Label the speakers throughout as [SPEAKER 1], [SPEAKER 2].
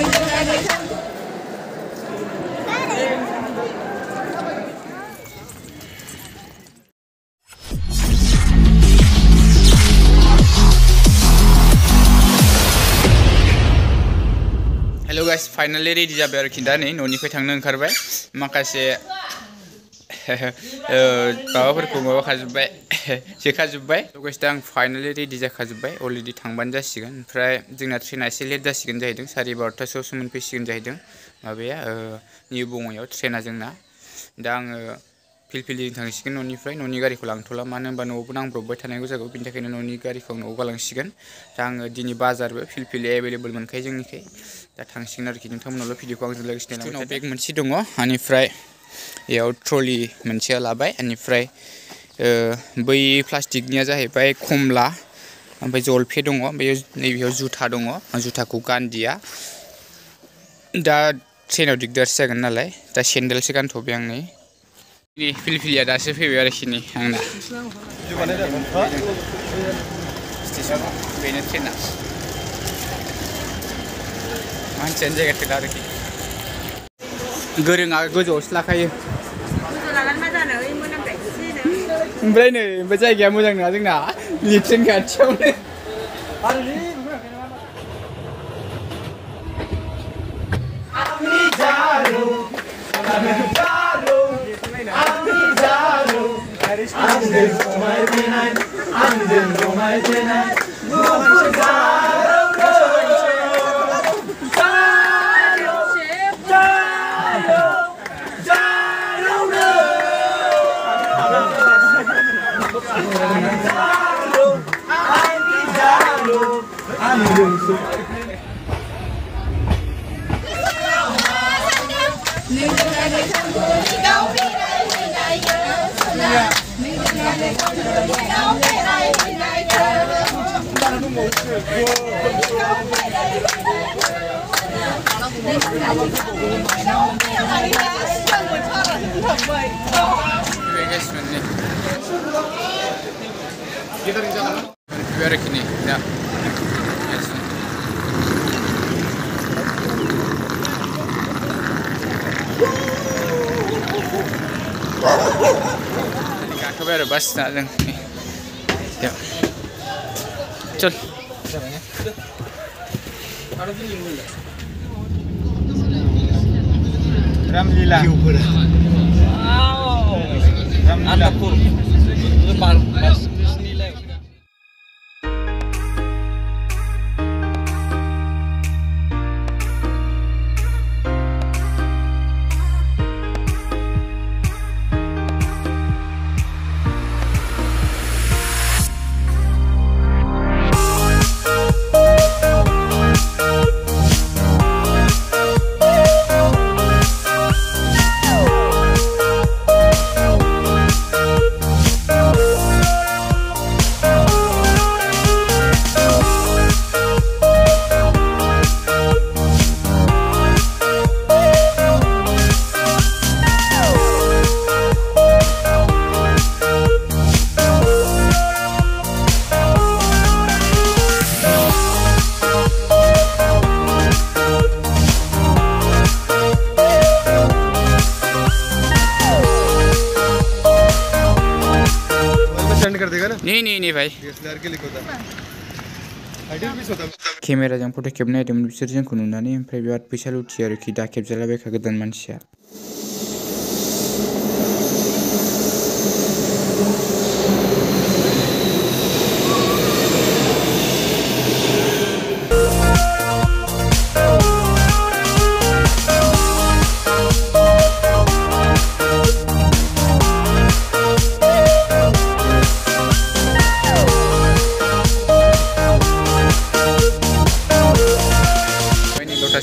[SPEAKER 1] Hello guys finally ready जाबाय आरोखि दा नै न'निफ्राय थांनो ओंखारबाय माखासे माबाफोरखौ माबाखाजोब्बाय सेखाजोब्बाय गाइस दा आं फाइनली रेडी जाखाजोब्बाय अलरेडि थांबानो जासिगोन ओमफ्राय जोंना ट्रेना एसे लेट जासिगोन जाहैदों 12:30सोआवसो मोनफैसिगोन जाहैदों माबाया निउ बङाइयाव ट्रेना जोंना दा आङो फिलफिलिजों थांसिगोन न'निफ्राय न'नि गारिखौ लांथ'ला मानो होनबा न'आवबो नांब्रबबाय थानांगौ जागौ बिनि थाखायनो न'नि गारिखौ न'आव गालांसिगोन दा आङो दिनै बाजारबो फिलफिलि एभेलेबल मोनखायो जोंनिखाय दा थांसिगोन आरोखि नोंथांमोनावल' भिडिअखौ आंजों लोगोसे नायलांबाय बेग मोनसे दङ बेनिफ्राय बेयाव ट्रलि मोनसेया लाबाय बेनिफ्राय बै प्लास्टिकनिया जाहैबाय खमला ओमफ्राय जलफे दङ बेयाव नैबेयाव जुथा दङ जुथाखौ गानदिया दा ट्रेनाव दिगदारसो जागोन नालाय दा सेन्देलसो गानथ'बाय आं नै फिलफिलिया दासो फैबाय आरोखि नै आंना स्टेसनाव बेनो ट्रेना मानसियानो जायगा थोला आरोखि गोरोङा गोजौआवसो लाखायो ओमफ्राय नै ओमफ्राय जायगाया मोजां नङा जोंना ट्रेन खाथियावनो गाखोबाय आरो बास ना जों चल रामलीला नहीं भाई केमेराजों फट' खेबनो नागिरदोंमोन बिसोर जोंखौ नुनानै ओमफ्राय बिराद फैसा लुथियो आरोखि दा खेबजालाबायखा गोदान मानसिया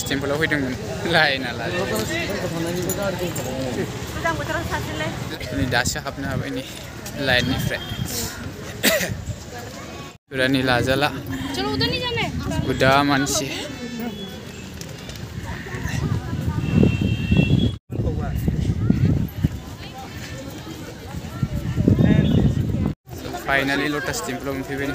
[SPEAKER 1] टेम्पोलाव फैदोंमोन लायना नै दासो हाबनो हाबाय नै लाइननिफ्राय बुरानि लाजाला बुदा मानसि फाइनाली लटास टेम्पोलाव मोनफैबाय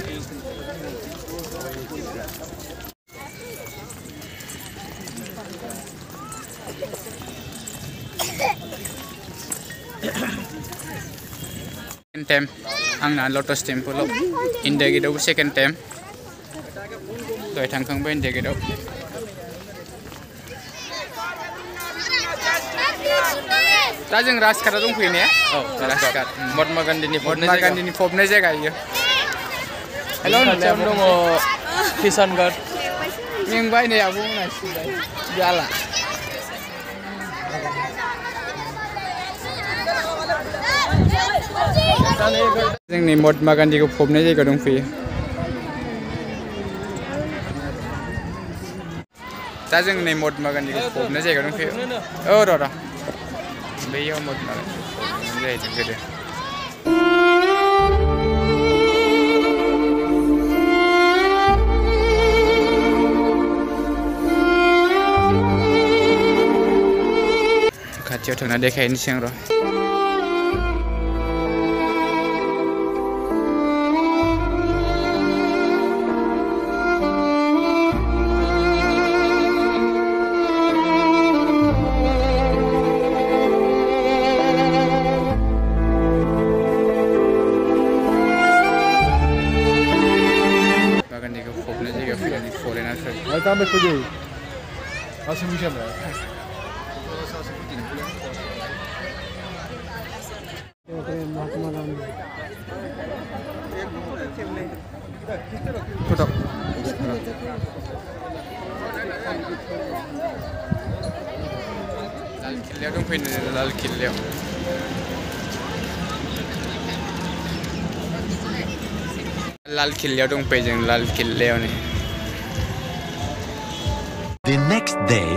[SPEAKER 1] सेकेन्ड टाइम आंना लटस टेम्पोलाव इन्डिया गेटआवबो सेकेन्ड टाइम दहाय थांखांबाय इन्डिया गेटआव दा जों राजघाटआव दंफैयो ने राजघाट
[SPEAKER 2] महात्मा गान्धीनि
[SPEAKER 1] फबनाय जायगा इयो हेल'
[SPEAKER 2] दङ किसानगढ़
[SPEAKER 1] मेंबाय नै आब' मोनासिबाय जाला जोंनि महात्मा गान्धीखौ फबनाय जायगायाव दंफैयो दा जों नै महात्मा गान्धीखौ फबनाय जायगायाव दंफैयो औ र' बैयाव महात्मा गान्धी जाहैदों गोदो खाथियाव थांना देखायनोसै आं र'
[SPEAKER 2] Também foi aí. Assim me chama. Foto. Lal Killaयाव दंफैयो लाल किल्लायाव लाल किल्लायाव दंफैयो जों लाल किल्लायाव नै
[SPEAKER 3] The next day.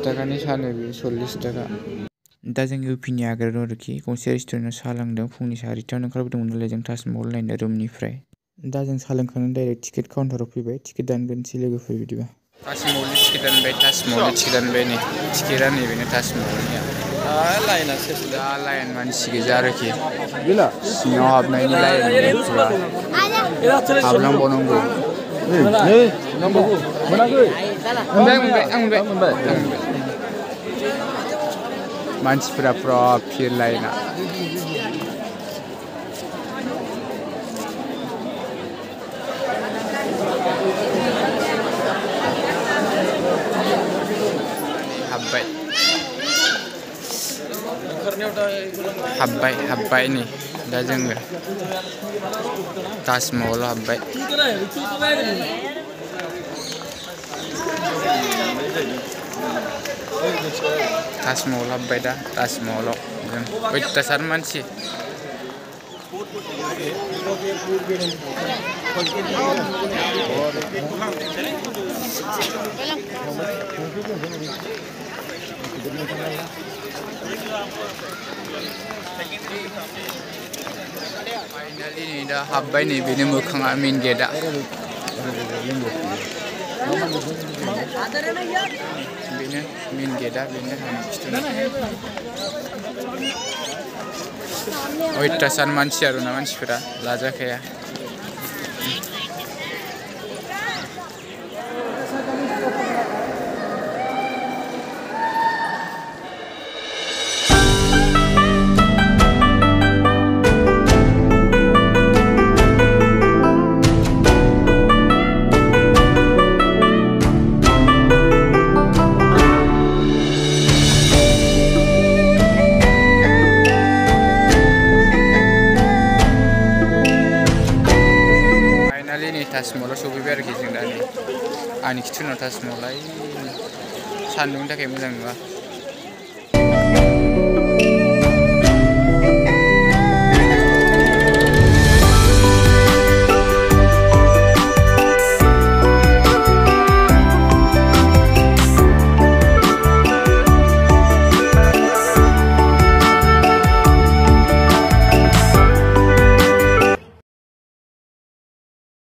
[SPEAKER 1] टाकानि सानो बे 40 टाका दा जों इउपिनि आग्रा दं आरोखि गंसे रेस्टुरेन्टआव साहा लोंदों फुंनि 4टायावनो ओंखारबोदोंमोन नालाय जों ताजमहल नायनो रुमनिफ्राय दा जों साहा लोंखांनानै डाइरेक्ट टिकेट काउन्टाराव फैबाय टिकेट दानगोनसै लोगोफोर बिदिबा ताजमहलनि टिकेट दानबाय ताजमहलनि टिकेट दानबाय नै टिकेटआ नैबेनो ताजमहलनिया
[SPEAKER 2] लाइनआ सेस
[SPEAKER 1] दा लाइन मानसि गोजा आरोखि सिङाव हाबनायनि लाइन हाबलांबावनांगौ मोनबाय मानसिफोरा पुरा भिर लाइना हाब्बाय नै दा जोङो ताजमहलाव हाब्बाय ताजमहल हाब्बाय दा ताजमहलाव जों अयथासार मानसि फाइनालि नै दा हाब्बाय नै बेनो मोखाङा मेन गेटआ बेनो मेन गेटआ बेनो अयथासार मानसि आरोना मानसिफोरा लाजाखाया ताजमहलाव सफैबाय आरोखि जों दा नै आंनि खिथुनाव ताजमहला सान्दुंनि थाखाय मोजां नुवा